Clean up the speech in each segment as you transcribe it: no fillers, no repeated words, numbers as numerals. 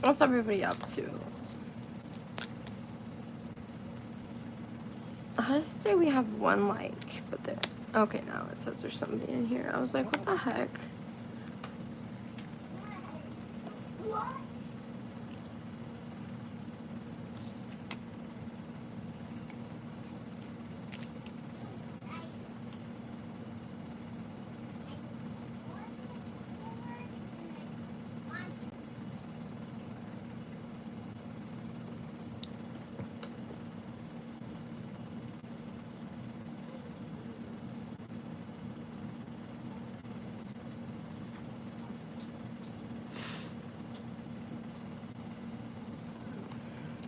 What's everybody up to? How does it say we have 1 like? But there. Okay, now it says there's somebody in here. I was like, what the heck?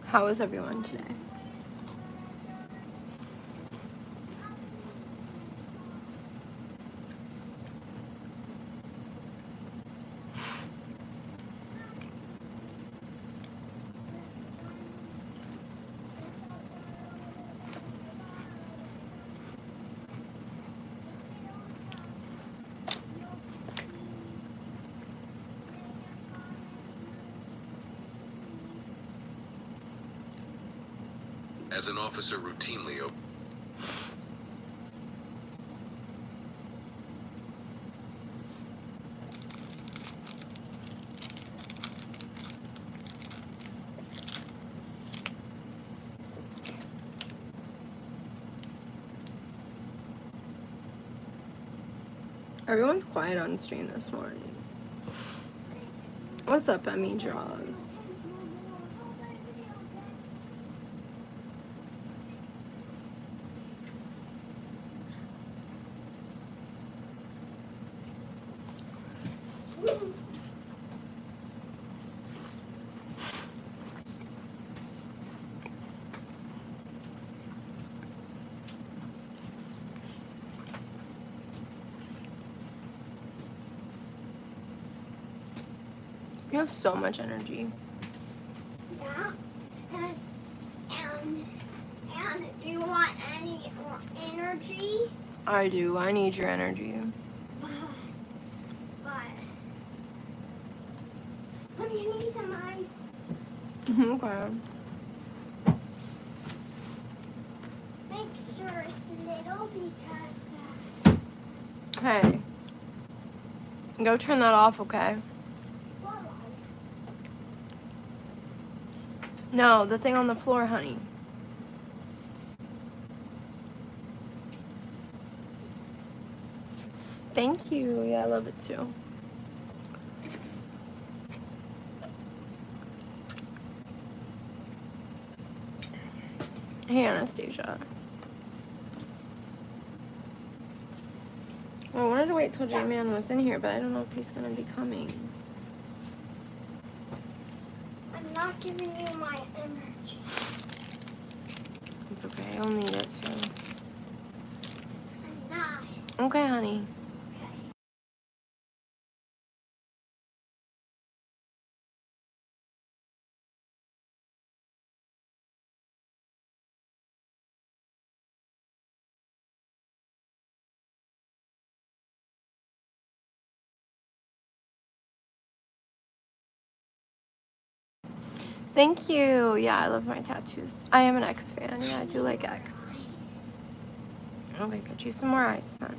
How is everyone today? As an officer routinely Everyone's quiet on stream this morning. What's up, Emmy Draws? You have so much energy. Yeah. And do you want any more energy? I do. I need your energy. But I'm gonna need some ice. Okay. Make sure it's little because. Hey. Go turn that off, okay? No, the thing on the floor, honey. Thank you. Yeah, I love it too. Hey, Anastasia. Well, I wanted to wait till J-Man was in here, but I don't know if he's going to be coming. I'm not giving you my energy. It's okay. I'll need it too. I'm not. Okay, honey. Okay. Thank you. Yeah, I love my tattoos. I am an X fan. Yeah, I do like X. Okay, get you some more ice then.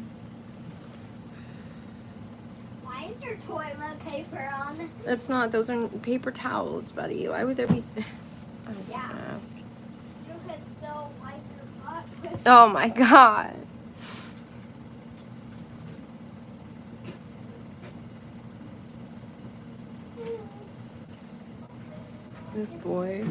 Why is your toilet paper on? It's not. Those are paper towels, buddy. Why would there be... I was Yeah. gonna ask. You could still wipe your butt with. Oh my god. This boy.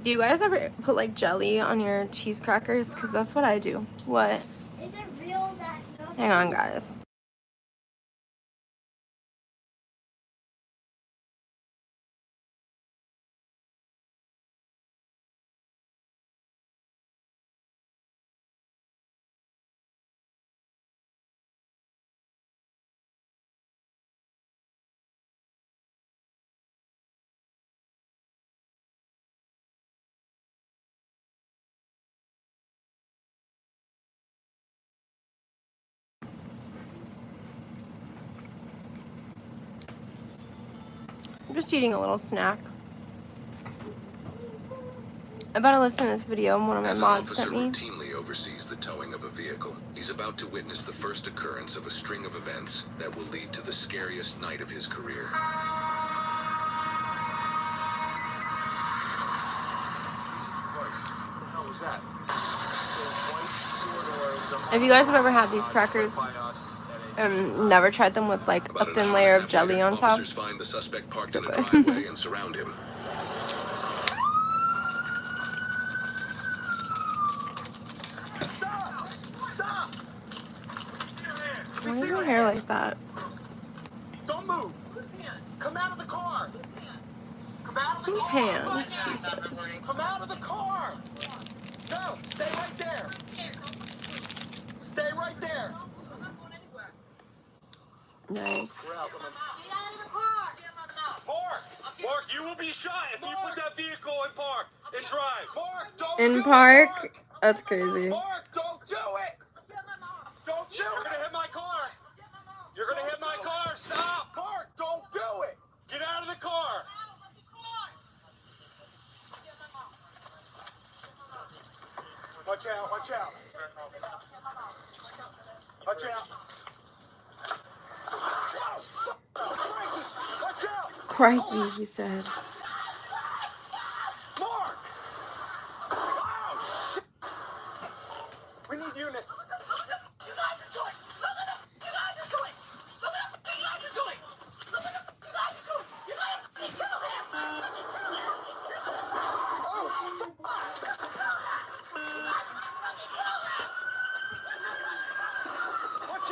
Do you guys ever put like jelly on your cheese crackers? Because that's what I do. What? Is it real that nothing? Hang on, guys. I'm just eating a little snack. I better listen to this video one of my As an mods officer sent me. routinely oversees the towing of a vehicle, he's about to witness the first occurrence of a string of events that will lead to the scariest night of his career. If you guys have ever had these crackers and never tried them with like a About an thin hour layer and a of half jelly later, on top, officers find the suspect parked so in a good. driveway and surround him. Why is my hair like that? Don't move. Come out of the car. Come out of the Whose car. hand? Jesus. Come out of the car. No, stay right there. Stay right there. Yikes. Mark, you will be shot if you put that vehicle in park and drive. Mark, don't In do it, park? Mark. That's crazy. Mark, don't do it. Don't do it. You're gonna hit my car. You're gonna hit my car. Stop. Mark, don't do it. Get out of the car. Watch out, watch out. Watch out. Watch out. Crikey, he said. Mark! Oh, shit. We need units.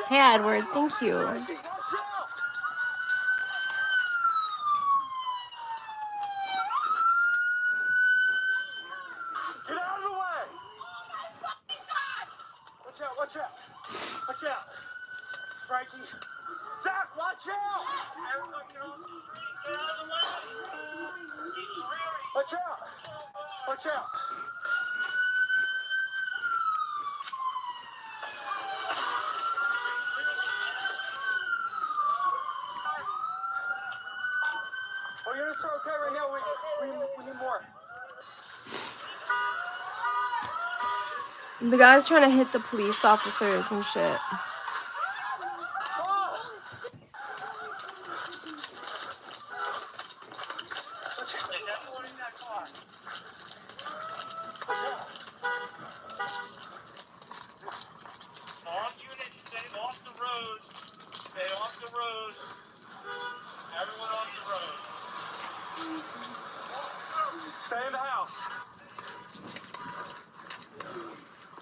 Hey, Edward, thank you. Watch out! Get out of the way! Watch out, watch out! Watch out! Frankie! Zach, watch out! Watch out! Watch out! Oh, units are okay right now. We need more. The guy's trying to hit the police officers and shit. All units, stay off the road. Stay off the road. Everyone off the road. Stay in the house.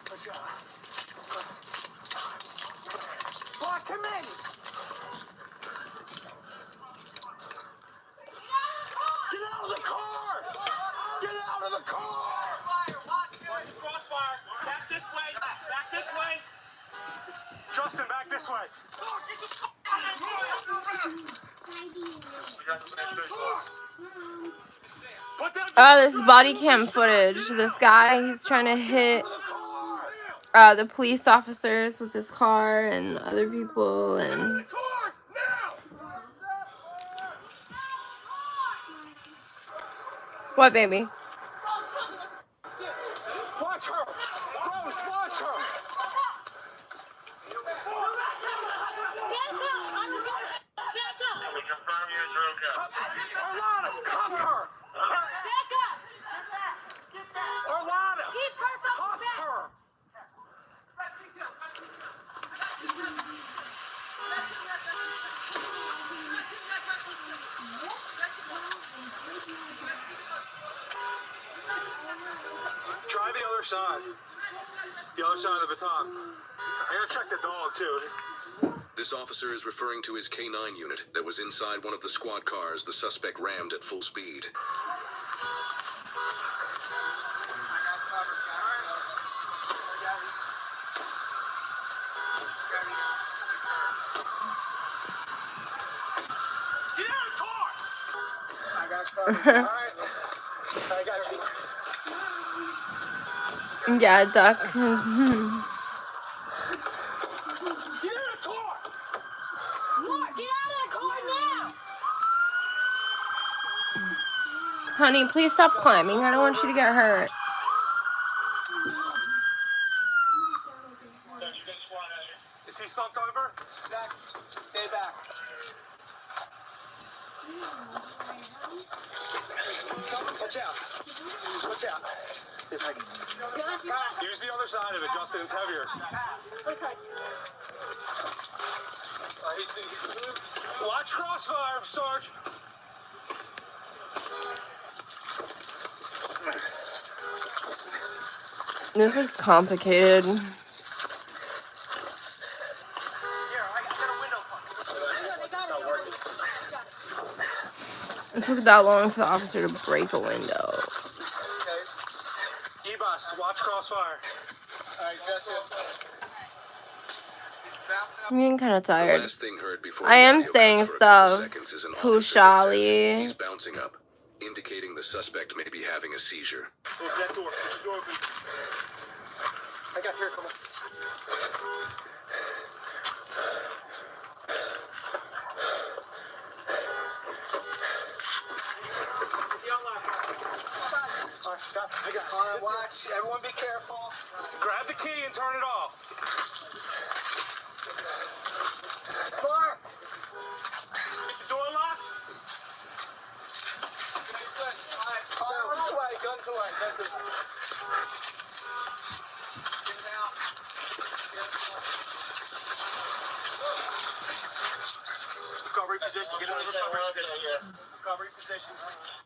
Watch out. Block him in. Get out of the car! Get out of the car! Crossfire! Back this way! Back this way! Justin, back this way! Oh, there's body cam footage. This guy, he's trying to hit the police officers with his car and other people and... What, baby? Watch her! Rose, watch her! We confirm you as okay. Orlana, cuff her! Orlana! Cuff her! Try the other side. The other side of the baton. I gotta check the dog, too. This officer is referring to his K9 unit that was inside one of the squad cars the suspect rammed at full speed. Get out of the car! I got covered. All right. I got you. Yeah, duck. Get out of the car! Mark, get out of the car now! Honey, please stop climbing. I don't want you to get hurt. Is he slumped over? Back. Stay back. Watch out. Watch out. See if I can. Use the other side of it, Justin. It's heavier. Watch crossfire, Sarge. This looks complicated. It took that long for the officer to break a window. Okay. E-bus, watch crossfire. Alright, Justin. I'm getting kind of The tired. last thing heard before I the am audio saying cuts for a couple stuff. seconds is an officer that says Pushali. he's bouncing up, indicating the suspect may be having a seizure. Close that door. Keep the door open. I got here, come on. Alright, stop. I got Alright, watch. Everyone be careful. Grab the key and turn it off. Mark! Keep the door locked. Guns away, guns away, guns away. Get him out. Recovery position. Get out of recovery position. Recovery position.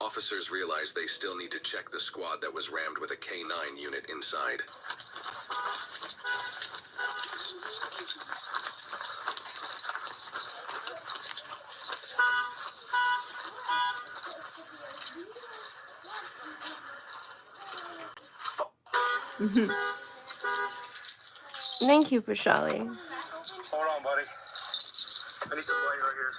Officers realize they still need to check the squad that was rammed with a K-9 unit inside. Thank you, Pushali. Hold on, buddy. I need some light right here.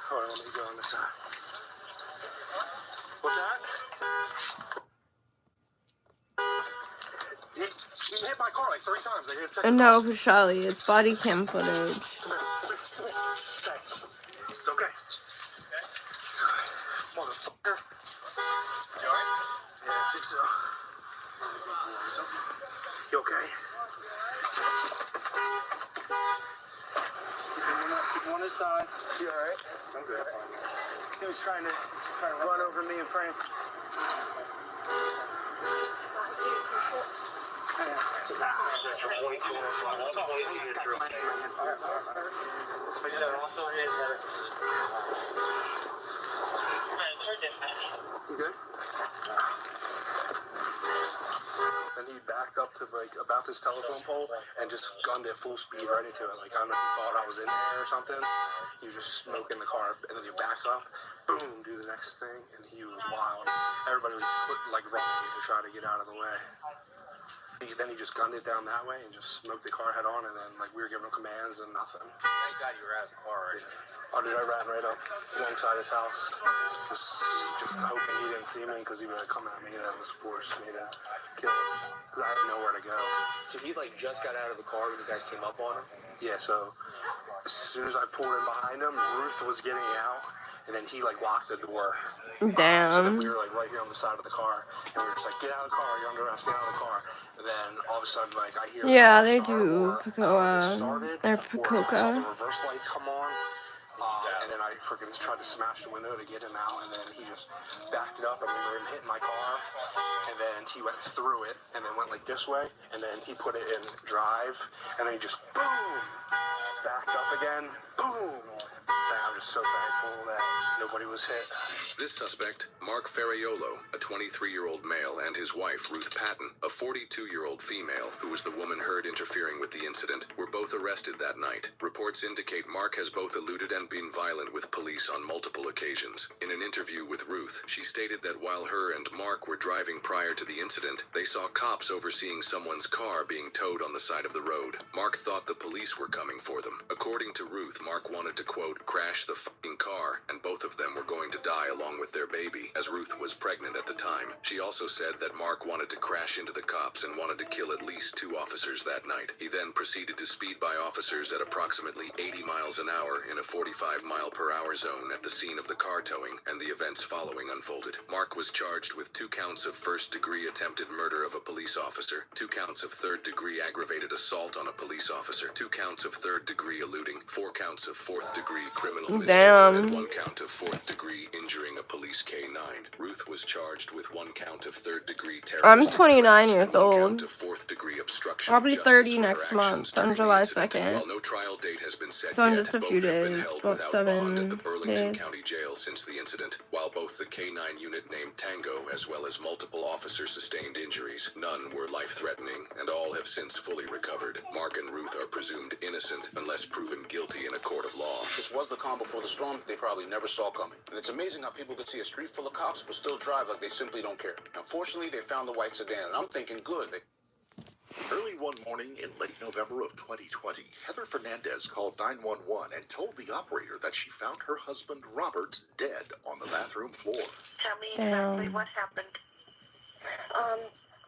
Hold on, let me go on this side. What's that? He hit my car like 3 times. I gotta check. No, Pushali. It's body cam footage. Come here, come here. Okay. It's okay. Motherfucker. You alright? Yeah, I think so. You okay? Keep him on his side. You alright? I'm good. He was trying to run over me in France. You good? And he backed up to like about this telephone pole and just gunned it full speed right into it. Like I don't know if he thought I was in there or something. He was just smoking the car, and then he back up, boom, do the next thing, and he was wild. Everybody was like running to try to get out of the way. Then he just gunned it down that way and just smoked the car head on, and then like we were giving him commands and nothing. Thank God you were out of the car already. Oh, dude, I ran right up alongside his house, just hoping he didn't see me because he would have come at me and that was forced me to kill him because I had nowhere to go. So he like just got out of the car when you guys came up on him? Yeah, so as soon as I pulled in behind him, Ruth was getting out, and then he like locked the door. So then we Damn. were like right here on the side of the car, and we were just like, get out of the car, you're under arrest, get out of the car. And then all of a sudden, like I hear the Yeah, car they start, do or I don't know if it started, They're or I saw the Pacoca. reverse lights come on. And then I freaking tried to smash the window to get him out, and then he just backed it up. I remember him hitting my car, and then he went through it, and then went like this way, and then he put it in drive, and then he just boom, backed up again, boom. And I'm just so thankful that nobody was hit. This suspect, Mark Ferraiolo, a 23-year-old male, and his wife, Ruth Patton, a 42-year-old female, who was the woman heard interfering with the incident, were both arrested that night. Reports indicate Mark has both eluded and been violent with police on multiple occasions. In an interview with Ruth, she stated that while her and Mark were driving prior to the incident, they saw cops overseeing someone's car being towed on the side of the road. Mark thought the police were coming for them. According to Ruth, Mark wanted to, quote, crash the fucking car, and both of them were going to die along with their baby, as Ruth was pregnant at the time. She also said that Mark wanted to crash into the cops and wanted to kill at least 2 officers that night. He then proceeded to speed by officers at approximately 80 miles an hour in a 45-mile-per-hour zone at the scene of the car towing, and the events following unfolded. Mark was charged with 2 counts of first-degree attempted murder of a police officer, 2 counts of third-degree aggravated assault on a police officer, 2 counts of third-degree eluding, 4 counts of fourth-degree criminal mischief, and 1 count of fourth-degree injuring a police K-9. Ruth was charged with 1 count of third-degree terroristic I'm 29 threats years and 1 count old. of fourth-degree obstruction I'll of be justice 30 for her next actions month, on during the July incident. 2nd. While no trial date has been set So in yet, just a both few have been days, held about without 7 bond at the Burlington days. County Jail since the incident. While both the K-9 unit named Tango as well as multiple officers sustained injuries, none were life-threatening, and all have since fully recovered. Mark and Ruth are presumed innocent unless proven guilty in a court of law. This was the calm before the storm that they probably never saw coming. And it's amazing how people could see a street full of cops but still drive like they simply don't care. Unfortunately, they found the white sedan, and I'm thinking, good. Early one morning in late November of 2020, Heather Fernandez called 911 and told the operator that she found her husband Robert dead on the bathroom floor. Tell me exactly what happened.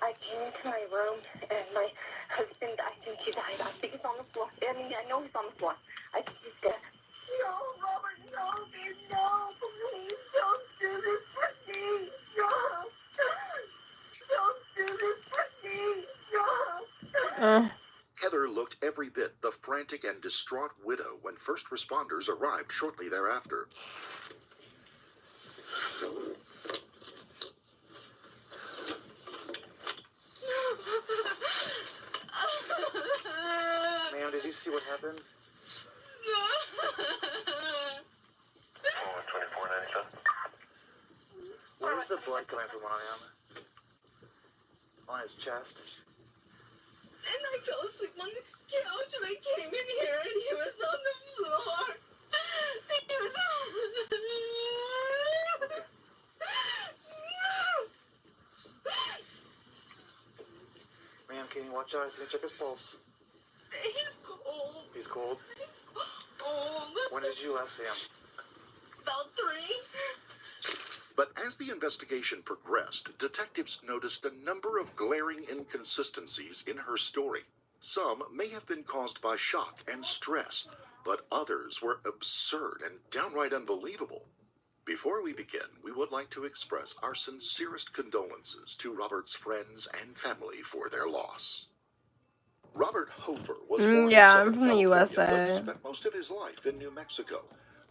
I came into my room and my husband, I think he died. I think he's on the floor. I mean, I know he's on the floor. I think he's dead. No, Robert, no, please, don't do this for me. No. Don't do this for me. No. Heather looked every bit the frantic and distraught widow when first responders arrived shortly thereafter. Ma'am, did you see what happened? 2497. Where's the blood coming from on him? On his chest? And I fell asleep on the couch and I came in here and he was on the floor. He was Ma'am, can you watch eyes and check his pulse? He's cold. He's cold. Cold. When did you last see him? About 3. But as the investigation progressed, detectives noticed a number of glaring inconsistencies in her story. Some may have been caused by shock and stress, but others were absurd and downright unbelievable. Before we begin, we would like to express our sincerest condolences to Robert's friends and family for their loss. Robert Hofer was born in Yeah, Southern I'm from the California, USA. but spent most of his life in New Mexico.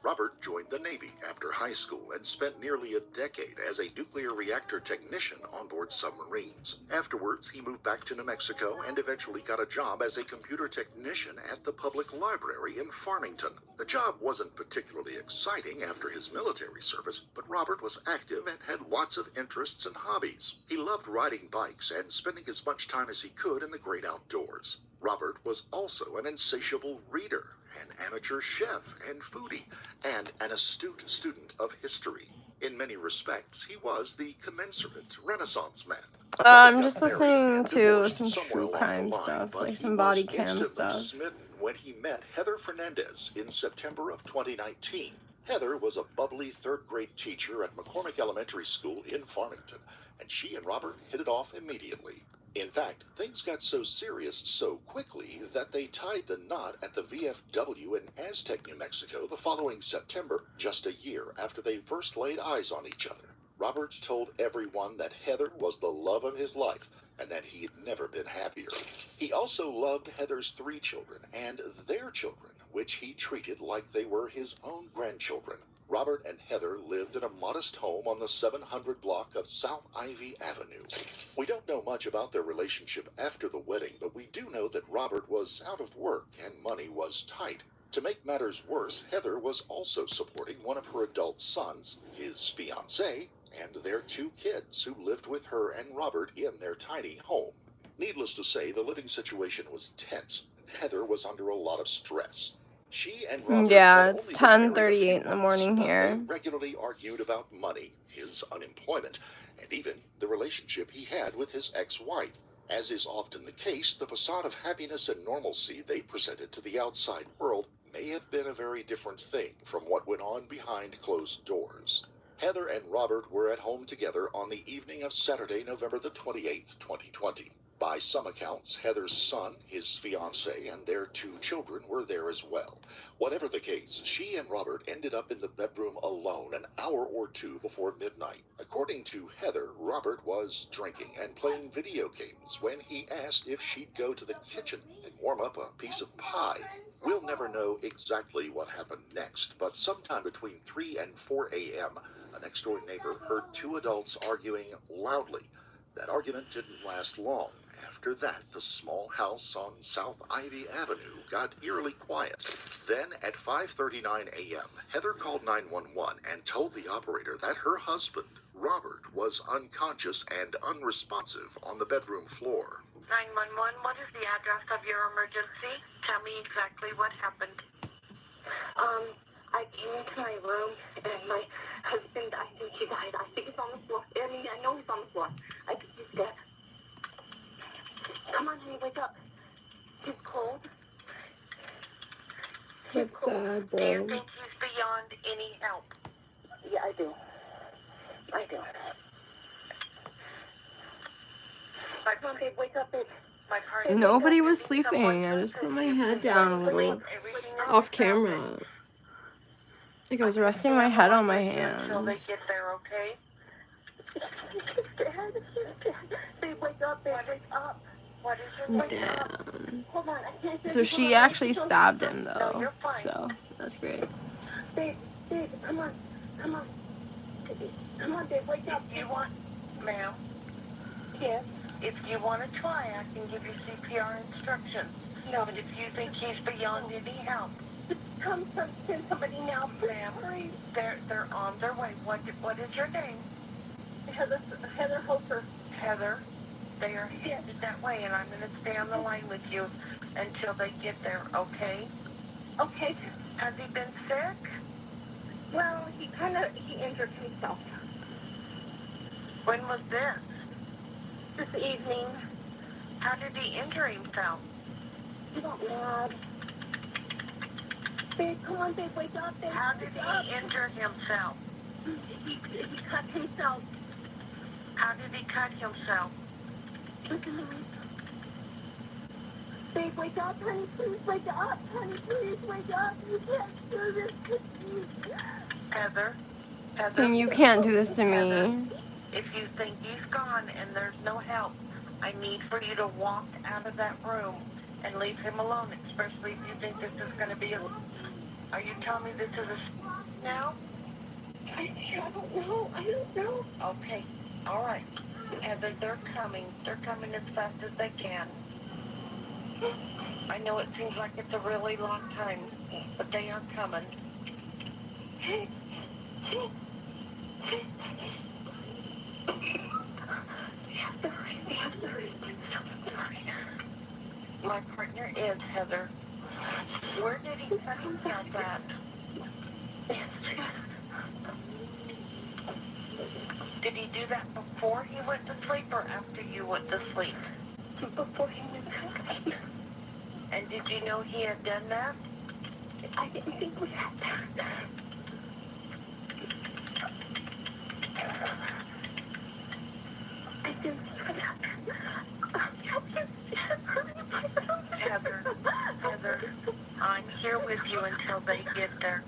Robert joined the Navy after high school and spent nearly a decade as a nuclear reactor technician on board submarines. Afterwards, he moved back to New Mexico and eventually got a job as a computer technician at the public library in Farmington. The job wasn't particularly exciting after his military service, but Robert was active and had lots of interests and hobbies. He loved riding bikes and spending as much time as he could in the great outdoors. Robert was also an insatiable reader, an amateur chef and foodie, and an astute student of history. In many respects, he was the commensurate Renaissance man. I'm just listening to some true crime stuff, like some body cam stuff. Smitten when he met Heather Fernandez in September of 2019. Heather was a bubbly third-grade teacher at McCormick Elementary School in Farmington, and she and Robert hit it off immediately. In fact, things got so serious so quickly that they tied the knot at the VFW in Aztec, New Mexico the following September, just a year after they first laid eyes on each other. Robert told everyone that Heather was the love of his life and that he had never been happier. He also loved Heather's 3 children and their children, which he treated like they were his own grandchildren. Robert and Heather lived in a modest home on the 700 block of South Ivy Avenue. We don't know much about their relationship after the wedding, but we do know that Robert was out of work and money was tight. To make matters worse, Heather was also supporting one of her adult sons, his fiancée, and their 2 kids who lived with her and Robert in their tiny home. Needless to say, the living situation was tense, and Heather was under a lot of stress. She and Robert Yeah, it's 10:38 in the morning here. They regularly argued about money, his unemployment, and even the relationship he had with his ex-wife. As is often the case, the facade of happiness and normalcy they presented to the outside world may have been a very different thing from what went on behind closed doors. Heather and Robert were at home together on the evening of Saturday, November the 28th, 2020. By some accounts, Heather's son, his fiancée, and their 2 children were there as well. Whatever the case, she and Robert ended up in the bedroom alone an hour or 2 before midnight. According to Heather, Robert was drinking and playing video games when he asked if she'd go to the kitchen and warm up a piece of pie. We'll never know exactly what happened next, but sometime between 3 and 4 a.m., a next-door neighbor heard 2 adults arguing loudly. That argument didn't last long. After that, the small house on South Ivy Avenue got eerily quiet. Then, at 5:39 a.m., Heather called 911 and told the operator that her husband, Robert, was unconscious and unresponsive on the bedroom floor. 911, what is the address of your emergency? Tell me exactly what happened. I came into my room and my husband, I think he died. I think he's on the floor. I know he's on the floor. I think he's dead. Come on, honey, wake up. He's cold. That's sad, Do you bro. think he's beyond any help? Yeah, I do. Come on, babe, wake up, babe. My partner. Nobody was sleeping. I just put my head down a little off camera. Like I was resting my head on my Until they hand. get there, okay? Babe, wake up, babe, wake up. What is your wake up? Damn. Hold on, I can't. So she actually stabbed him though. So that's great. Babe, come on. Come on, babe, wake up. If you want, ma'am. Yes. If you want to try, I can give you CPR instructions. No. But if you think he's beyond any help, come send somebody now, ma'am. Please. They're on their way. What is your name? Heather Hofer. Heather. They are headed that way, and I'm going to stay on the line with you until they get there, okay? Okay. Has he been sick? Well, he injured himself. When was this? This evening. How did he injure himself? He got mad. Babe, come on, babe, wake up, babe. How did he injure himself? He cut himself. How did he cut himself? Listen to me. Babe, wake up, honey, please wake up, honey, please wake up. You can't do this to me. Heather. Saying you can't do this to me. If you think he's gone and there's no help, I need for you to walk out of that room and leave him alone, especially if you think this is going to be a... Are you telling me this is a... now? I don't know. Okay, all right. Heather, they're coming. They're coming as fast as they can. I know it seems like it's a really long time, but they are coming. My partner is Heather. Where did he cut himself at? Did he do that before he went to sleep or after you went to sleep? Before he went to sleep. And did you know he had done that? I didn't think we had that. I didn't think we had Heather, I'm here with you until they get there.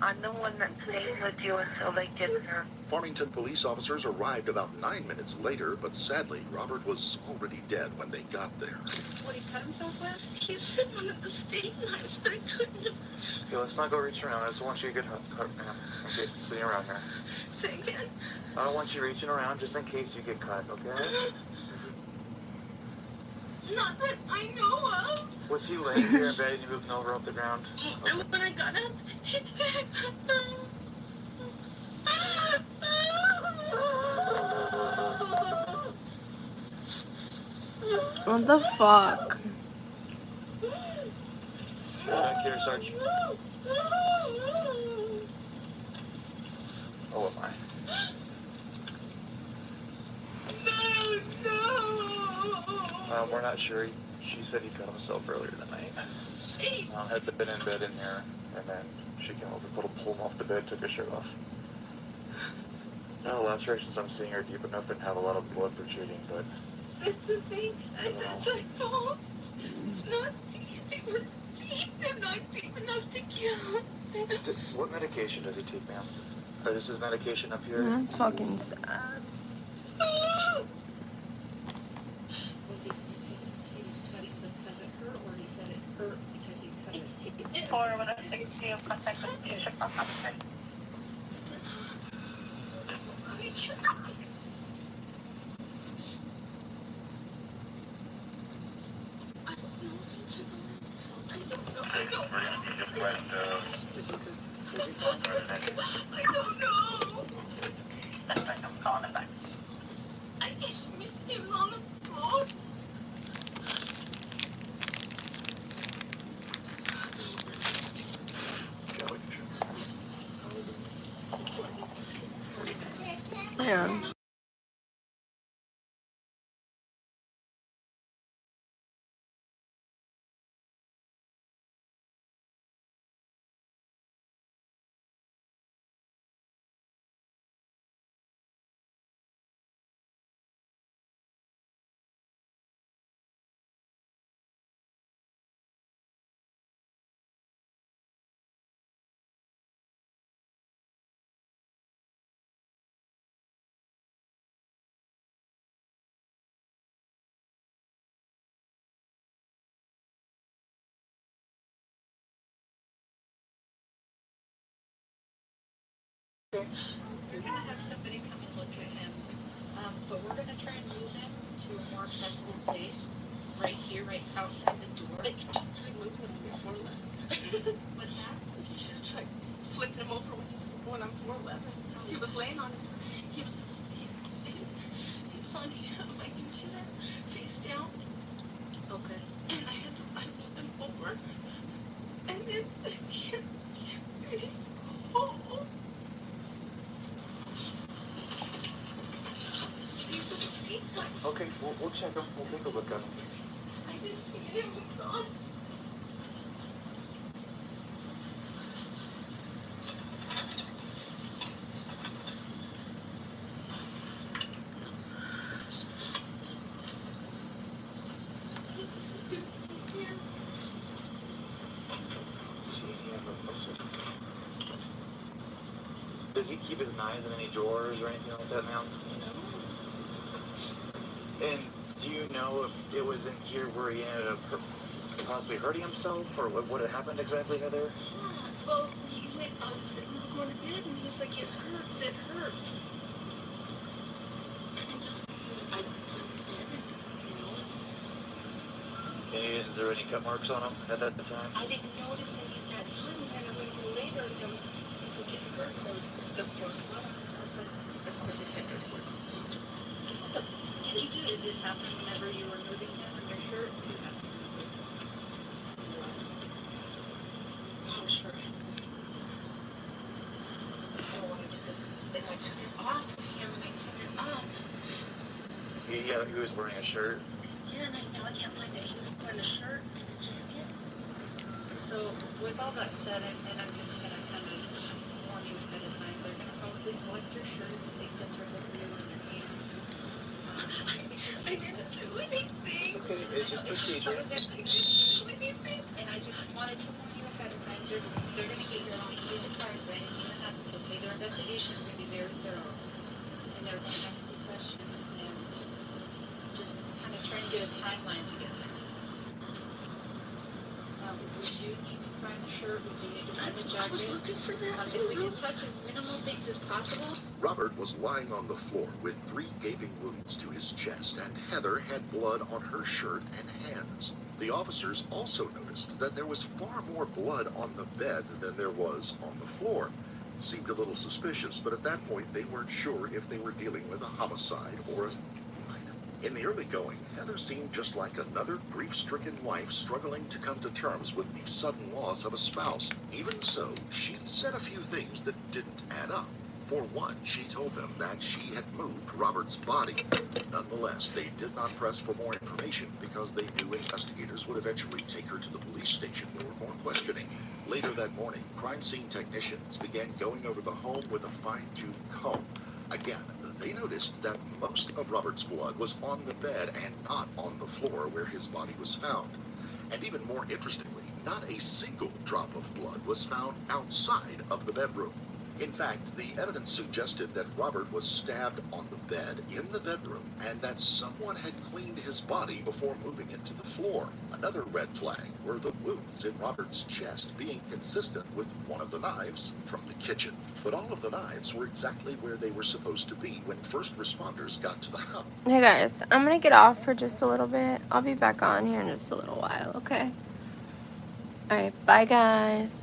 I'm the one that stays with you until they get there. Farmington police officers arrived about 9 minutes later, but sadly, Robert was already dead when they got there. What he cut himself with? He said one of the steak knives, but I couldn't have... Okay, let's not go reach around. I just want you to get cut, man, in case it's sitting around here. Say again? I don't want you reaching around just in case you get cut, okay? Not that I know of. Was he laying here in bed and you moved over off the ground? And when I got up... What the fuck? Back here, Sarge. Oh, am I? No. We're not sure. She said he cut himself earlier that night. Had been in bed in here, and then she came over, pulled him off the bed, took his shirt off. No lacerations I'm seeing are deep enough and have a lot of blood protruding, but... That's the thing. That's my fault. It's not deep. They were deep. They're not deep enough to kill. What medication does he take, ma'am? Or this is medication up here? That's fucking sad. Or when I think you contact with patient officer. I don't know. That's why I'm calling it back. I missed him on the floor. Yeah. We're going to have somebody come and look at him, but we're going to try and move him to a more accessible place, right here, right outside the door. I tried moving him before 11. What's that? You should have tried flipping him over when I'm 4'11". He was laying on his, he was on my computer, face down. Okay. And I flipped him over. And then and he's cold. Okay, we'll check him. We'll take a look at him. I didn't see him. He was gone. Does he keep his knives in any drawers or anything like that now? And do you know if it was in here where he ended up possibly hurting himself, or what had happened exactly, Heather? Well, we were going to bed, and he was like, it hurts. I don't understand it, And is there any cut marks on him at that time? I didn't notice any at that time, and then I went home later, and he's like, it hurts. So the first one, I was like, of course they said it hurts. Did this happen whenever you were moving him in your shirt? Oh, sure. Then I took it off of him, and I took it up. He was wearing a shirt. Yeah, and now I can't find it. He was wearing a shirt and a jacket. So, with all that said, and I'm just going to kind of warn you ahead of time, they're going to probably collect your shirt and take pictures of you and your hands. I didn't do anything. Okay, it's just procedure. I didn't do anything. And I just wanted to warn you ahead of time, they're going to get your own. Be surprised by anything that happens, okay? Their investigation is going to be very thorough. And they're going to ask you questions and just kind of try and get a timeline together. We do need to find the shirt, we do need to find the jacket. I was looking for that. If we can touch as minimal things as possible. Robert was lying on the floor with 3 gaping wounds to his chest, and Heather had blood on her shirt and hands. The officers also noticed that there was far more blood on the bed than there was on the floor. It seemed a little suspicious, but at that point they weren't sure if they were dealing with a homicide or a suicide. In the early going, Heather seemed just like another grief-stricken wife struggling to come to terms with the sudden loss of a spouse. Even so, she said a few things that didn't add up. For one, she told them that she had moved Robert's body. Nonetheless, they did not press for more information because they knew investigators would eventually take her to the police station for more questioning. Later that morning, crime scene technicians began going over the home with a fine-tooth comb. Again, they noticed that most of Robert's blood was on the bed and not on the floor where his body was found. And even more interestingly, not a single drop of blood was found outside of the bedroom. In fact, the evidence suggested that Robert was stabbed on the bed in the bedroom and that someone had cleaned his body before moving it to the floor. Another red flag were the wounds in Robert's chest being consistent with one of the knives from the kitchen. But all of the knives were exactly where they were supposed to be when first responders got to the house. Hey guys, I'm gonna get off for just a little bit. I'll be back on here in just a little while, okay? Alright, bye guys.